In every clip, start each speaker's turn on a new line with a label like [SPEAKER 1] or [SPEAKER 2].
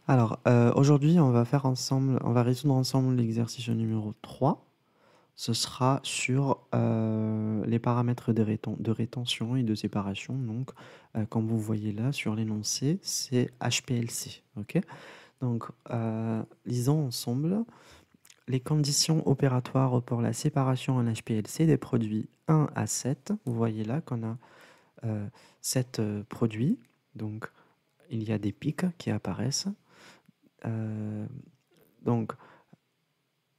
[SPEAKER 1] Alors, aujourd'hui, on va résoudre ensemble l'exercice numéro 3. Ce sera sur les paramètres de rétention et de séparation. Donc, comme vous voyez là sur l'énoncé, c'est HPLC. Ok. Donc, lisons ensemble les conditions opératoires pour la séparation en HPLC des produits 1 à 7. Vous voyez là qu'on a 7 produits. Donc, il y a des pics qui apparaissent. Donc,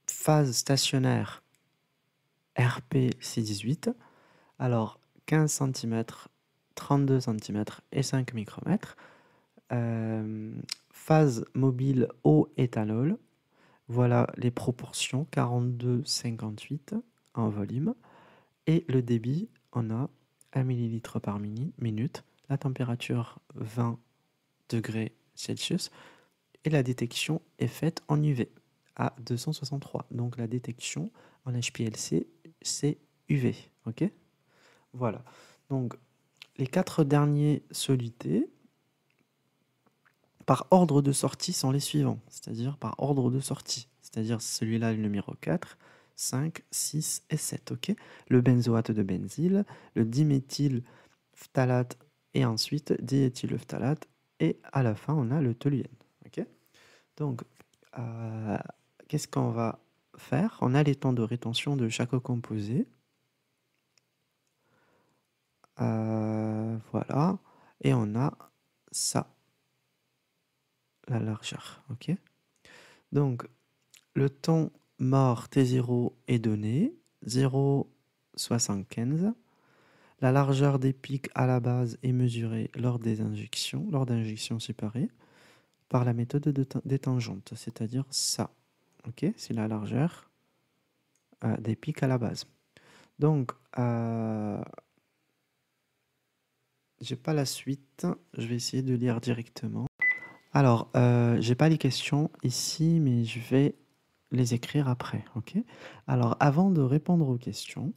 [SPEAKER 1] phase stationnaire RP-C18, alors 15 cm, 32 cm et 5 micromètres. Phase mobile eau éthanol, voilà les proportions 42-58 en volume. Et le débit, on a 1 ml par minute, la température 20 degrés Celsius et la détection est faite en UV à 263. Donc la détection en HPLC, c'est UV. Ok. Voilà. Donc les 4 derniers solutés par ordre de sortie sont les suivants, c'est-à-dire par ordre de sortie, c'est-à-dire celui-là le numéro 4, 5, 6 et 7. Ok. Le benzoate de benzyle, le diméthylphtalate et ensuite diéthylphtalate et à la fin on a le toluène. Ok. Donc qu'est-ce qu'on va faire? On a les temps de rétention de chaque composé. Voilà. Et on a ça, la largeur. Ok. Donc, le temps mort T0 est donné, 0,75. La largeur des pics à la base est mesurée lors d'injections séparées, par la méthode des tangentes, c'est-à-dire ça. Ok. C'est la largeur des pics à la base. Donc, j'ai pas la suite, je vais essayer de lire directement. Alors, j'ai pas les questions ici, mais je vais les écrire après, ok? Alors, avant de répondre aux questions,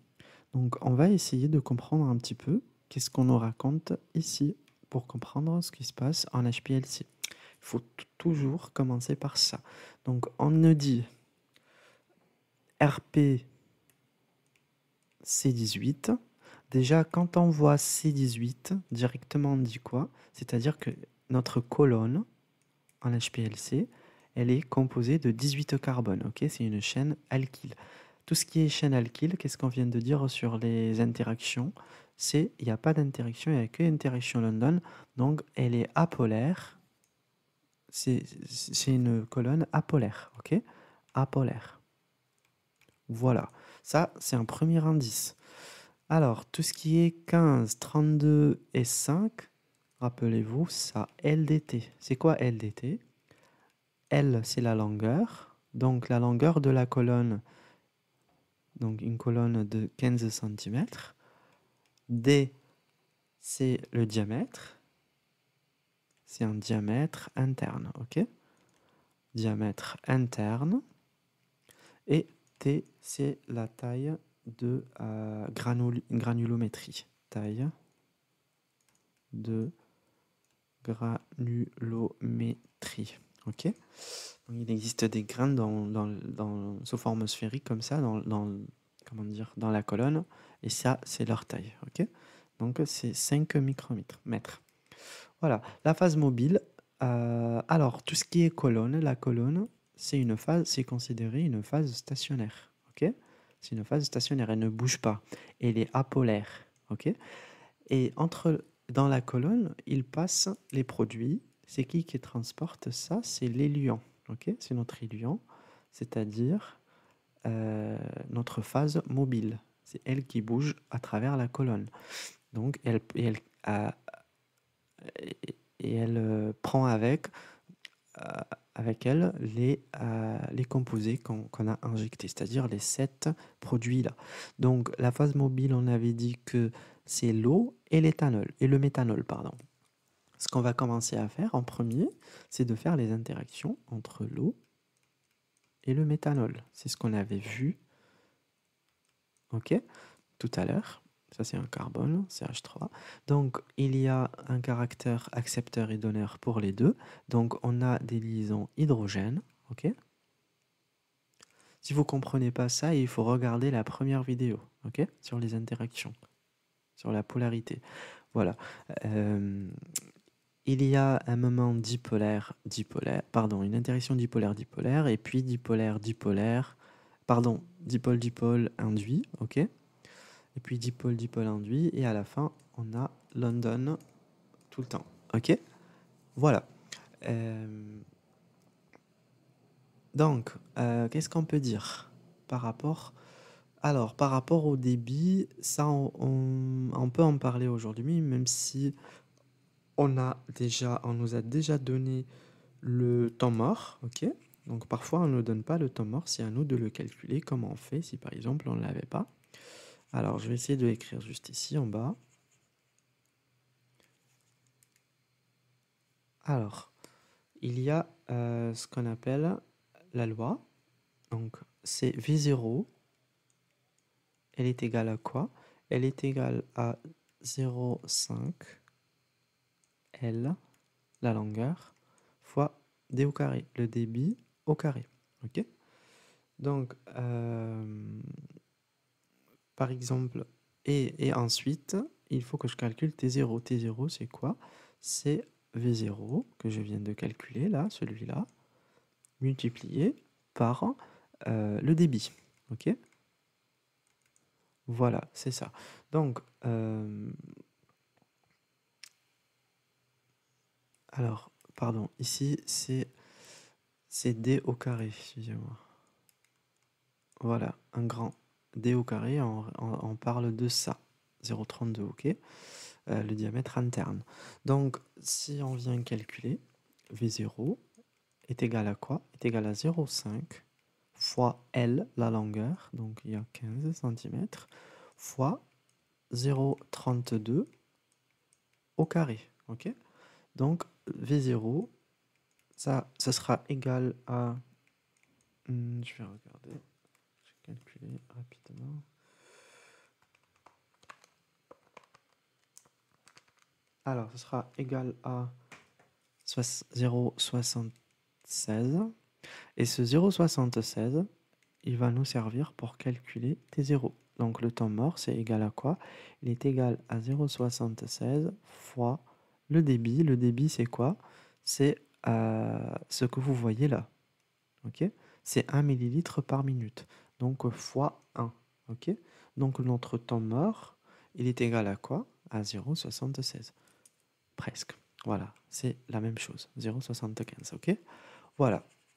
[SPEAKER 1] donc on va essayer de comprendre un petit peu qu'est-ce qu'on nous raconte ici pour comprendre ce qui se passe en HPLC. Il faut toujours commencer par ça. Donc, on nous dit RP C18. Déjà, quand on voit C18, directement on dit quoi? C'est-à-dire que notre colonne en HPLC, elle est composée de 18 carbones. Ok, c'est une chaîne alkyle. Tout ce qui est chaîne alkyle, qu'est-ce qu'on vient de dire sur les interactions? Il n'y a pas d'interaction, il n'y a que interaction London. Donc, elle est apolaire. C'est une colonne apolaire. Ok, apolaire. Voilà. Ça, c'est un premier indice. Alors, tout ce qui est 15, 32 et 5, rappelez-vous, ça LDT. C'est quoi LDT? L, c'est la longueur. Donc, la longueur de la colonne, donc une colonne de 15 cm. D, c'est le diamètre. C'est un diamètre interne, ok? Diamètre interne. Et T, c'est la taille de granulométrie. Taille de granulométrie. Ok. Donc, il existe des grains sous forme sphérique comme ça comment dire, dans la colonne. Et ça, c'est leur taille. Ok. Donc, c'est 5 micromètres. Voilà. La phase mobile. Alors, tout ce qui est colonne, la colonne, c'est considéré une phase stationnaire. Ok. C'est une phase stationnaire. Elle ne bouge pas. Elle est apolaire. Ok. Et dans la colonne, il passe les produits. C'est qui transporte ça? C'est l'éluant. Ok, c'est notre éluant, c'est-à-dire notre phase mobile. C'est elle qui bouge à travers la colonne. Donc, elle prend avec elle les composés qu'on a injectés, c'est-à-dire les 7 produits-là. Donc, la phase mobile, on avait dit que c'est l'eau et le méthanol, pardon. Ce qu'on va commencer à faire en premier, c'est de faire les interactions entre l'eau et le méthanol. C'est ce qu'on avait vu, ok, tout à l'heure. Ça, c'est un carbone, CH3. Donc, il y a un caractère accepteur et donneur pour les deux. Donc, on a des liaisons hydrogène. OK? Si vous ne comprenez pas ça, il faut regarder la première vidéo, OK? Sur les interactions, sur la polarité. Voilà. Euh, il y a un moment dipolaire, dipolaire, pardon, une interaction dipolaire, dipolaire, et puis dipolaire, dipolaire, pardon, dipôle, dipôle induit, OK? Et puis dipôle, dipôle induit, et à la fin, on a London tout le temps, OK? Voilà. Donc, qu'est-ce qu'on peut dire par rapport... Alors, par rapport au débit, ça, on peut en parler aujourd'hui, même si on nous a déjà donné le temps mort, ok? Donc, parfois, on ne nous donne pas le temps mort, c'est à nous de le calculer. Comment on fait si, par exemple, on ne l'avait pas? Alors, je vais essayer de l'écrire juste ici, en bas. Alors, il y a ce qu'on appelle la loi. Donc, c'est V0. Elle est égale à quoi? Elle est égale à 0,5 L, la longueur, fois d au carré, le débit au carré. Ok? Donc, par exemple, et ensuite, il faut que je calcule T0. T0, c'est quoi? C'est V0 que je viens de calculer, là, celui-là, multiplié par le débit. Ok? Voilà, c'est ça. Donc, alors, pardon, ici, c'est d au carré, excusez-moi. Voilà, un grand d au carré, on parle de ça, 0,32, ok? Le diamètre interne. Donc, si on vient calculer, V0 est égal à quoi? Est égal à 0,5 fois L, la longueur, donc il y a 15 cm, fois 0,32 au carré, ok? Donc, V0, ça sera égal à... je vais regarder, je vais calculer rapidement. Alors, ce sera égal à 0,76. Et ce 0,76, il va nous servir pour calculer T0. Donc, le temps mort, c'est égal à quoi? Il est égal à 0,76 fois le débit. Le débit, c'est quoi? C'est ce que vous voyez là. Ok? C'est 1 millilitre par minute. Donc, fois 1. Ok? Donc, notre temps mort, il est égal à quoi? À 0,76. Presque. Voilà, c'est la même chose. 0,75, ok? Voilà.